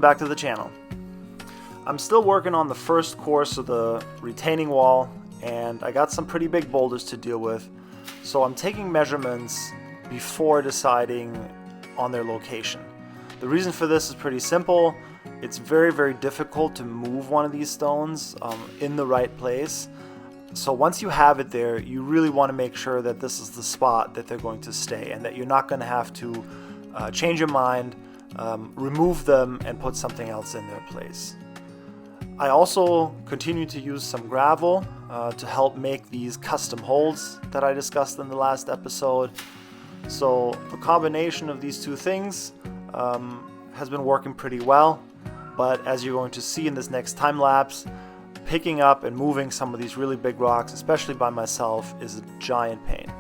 welcome back to the channel. I'm still working on the first course of the retaining wall, and I got some pretty big boulders to deal with, so I'm taking measurements before deciding on their location. The reason for this is pretty simple. It's very difficult to move one of these stones in the right place. So once you have it there, you really want to make sure that this is the spot that they're going to stay and that you're not going to have to change your mind, remove them and put something else in their place. I also continue to use some gravel to help make these custom holes that I discussed in the last episode. So the combination of these two things has been working pretty well, but as you're going to see in this next time lapse, picking up and moving some of these really big rocks, especially by myself, is a giant pain.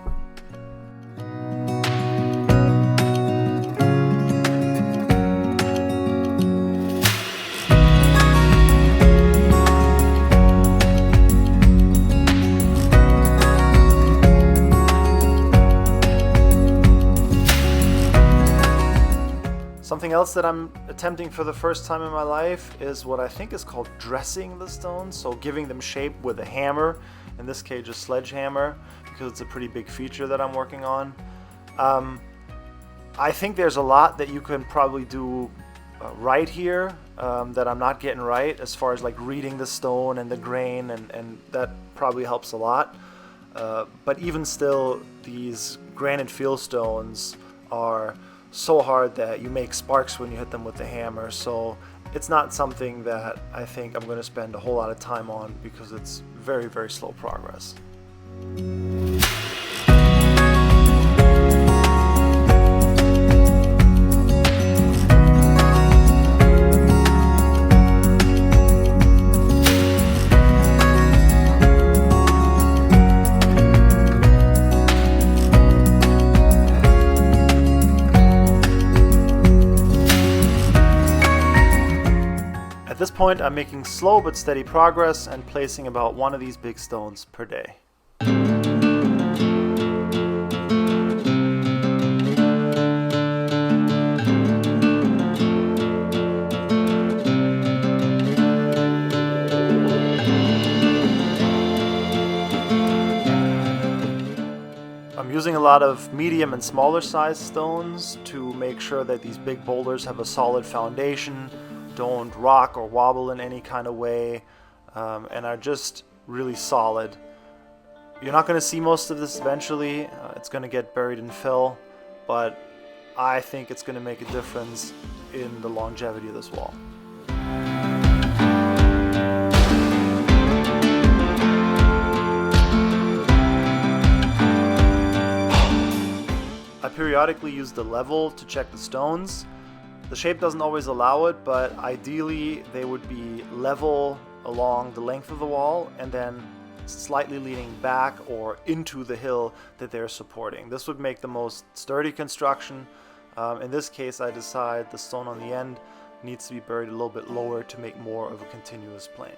Something else that I'm attempting for the first time in my life is what I think is called dressing the stones, so giving them shape with a hammer, in this case a sledgehammer, because it's a pretty big feature that I'm working on. I think there's a lot that you can probably do right here that I'm not getting right, as far as like reading the stone and the grain, and that probably helps a lot. But even still, these granite fieldstones are so hard that you make sparks when you hit them with the hammer, so it's not something that I think I'm going to spend a whole lot of time on because it's very slow progress. At this point, I'm making slow but steady progress and placing about one of these big stones per day. I'm using a lot of medium and smaller sized stones to make sure that these big boulders have a solid foundation, don't rock or wobble in any kind of way, and are just really solid. You're not going to see most of this eventually. It's going to get buried in fill, but I think it's going to make a difference in the longevity of this wall. I periodically use the level to check the stones. The shape doesn't always allow it, but ideally they would be level along the length of the wall and then slightly leaning back or into the hill that they're supporting. This would make the most sturdy construction. In this case, I decide the stone on the end needs to be buried a little bit lower to make more of a continuous plane.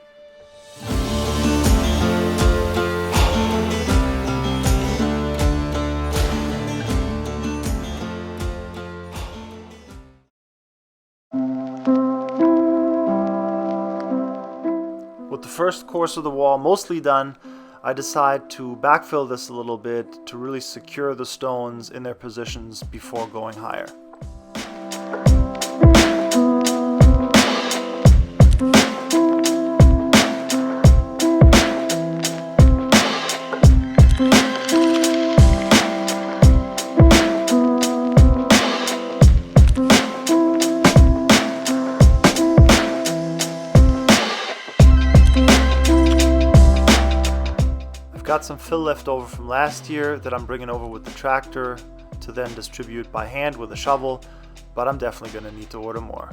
With the first course of the wall mostly done, I decide to backfill this a little bit to really secure the stones in their positions before going higher. Got some fill left over from last year that I'm bringing over with the tractor to then distribute by hand with a shovel, but I'm definitely going to need to order more.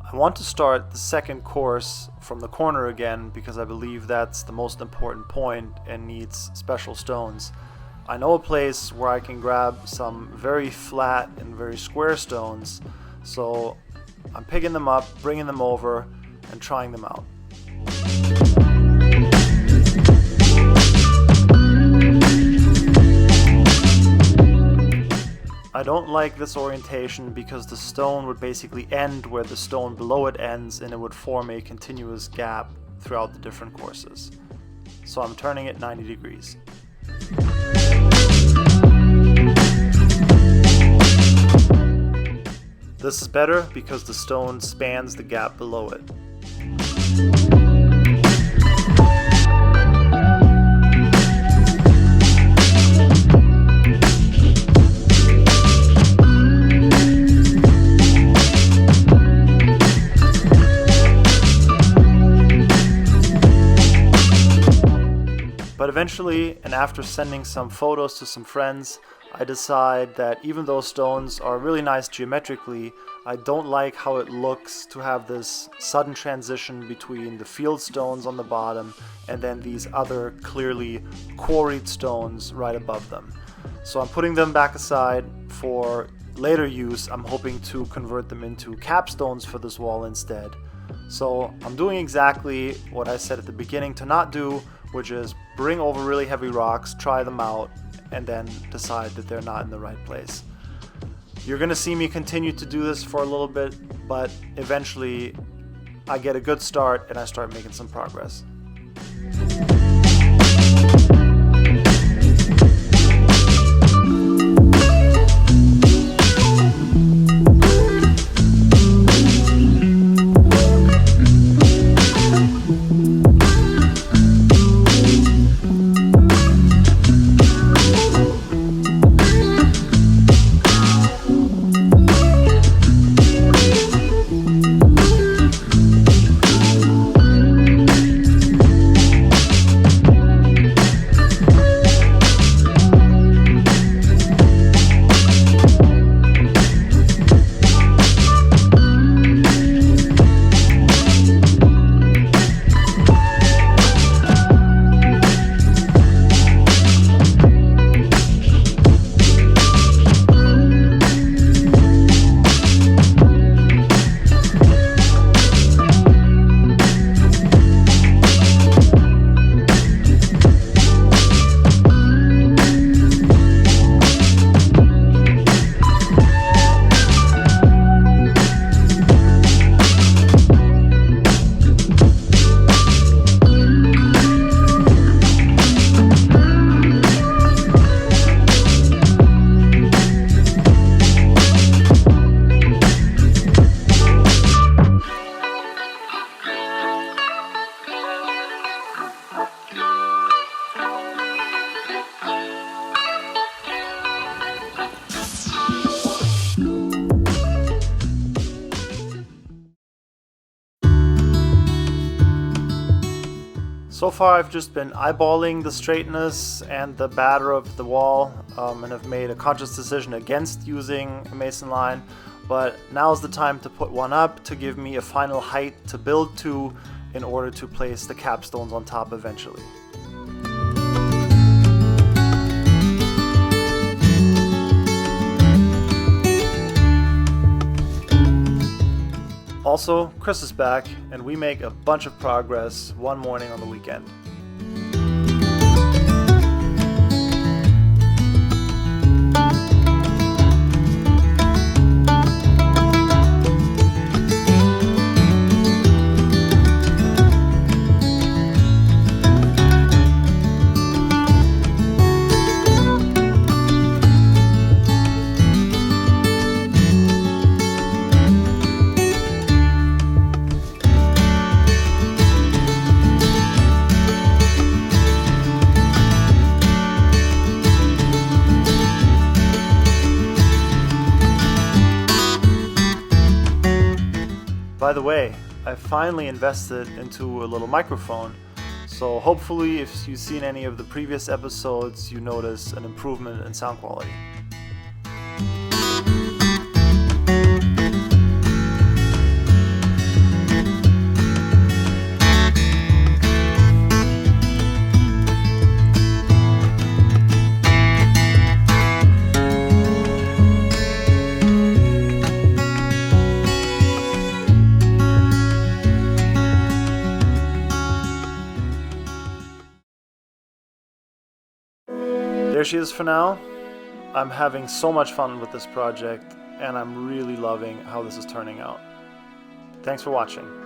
I want to start the second course from the corner again because I believe that's the most important point and needs special stones. I know a place where I can grab some very flat and very square stones, so I'm picking them up, bringing them over, and trying them out. I don't like this orientation because the stone would basically end where the stone below it ends, and it would form a continuous gap throughout the different courses. So I'm turning it 90 degrees. This is better because the stone spans the gap below it. But eventually, and after sending some photos to some friends, I decide that even though stones are really nice geometrically, I don't like how it looks to have this sudden transition between the field stones on the bottom and then these other clearly quarried stones right above them. So I'm putting them back aside for later use. I'm hoping to convert them into capstones for this wall instead. So I'm doing exactly what I said at the beginning to not do, which is bring over really heavy rocks, try them out, and then decide that they're not in the right place. You're gonna see me continue to do this for a little bit, but eventually I get a good start and I start making some progress. So far I've just been eyeballing the straightness and the batter of the wall, and have made a conscious decision against using a mason line, but now's the time to put one up to give me a final height to build to in order to place the capstones on top eventually. Also, Chris is back, and we make a bunch of progress one morning on the weekend. By the way, I finally invested into a little microphone, so hopefully if you've seen any of the previous episodes, you notice an improvement in sound quality. she is for now. I'm having so much fun with this project, and I'm really loving how this is turning out. Thanks for watching.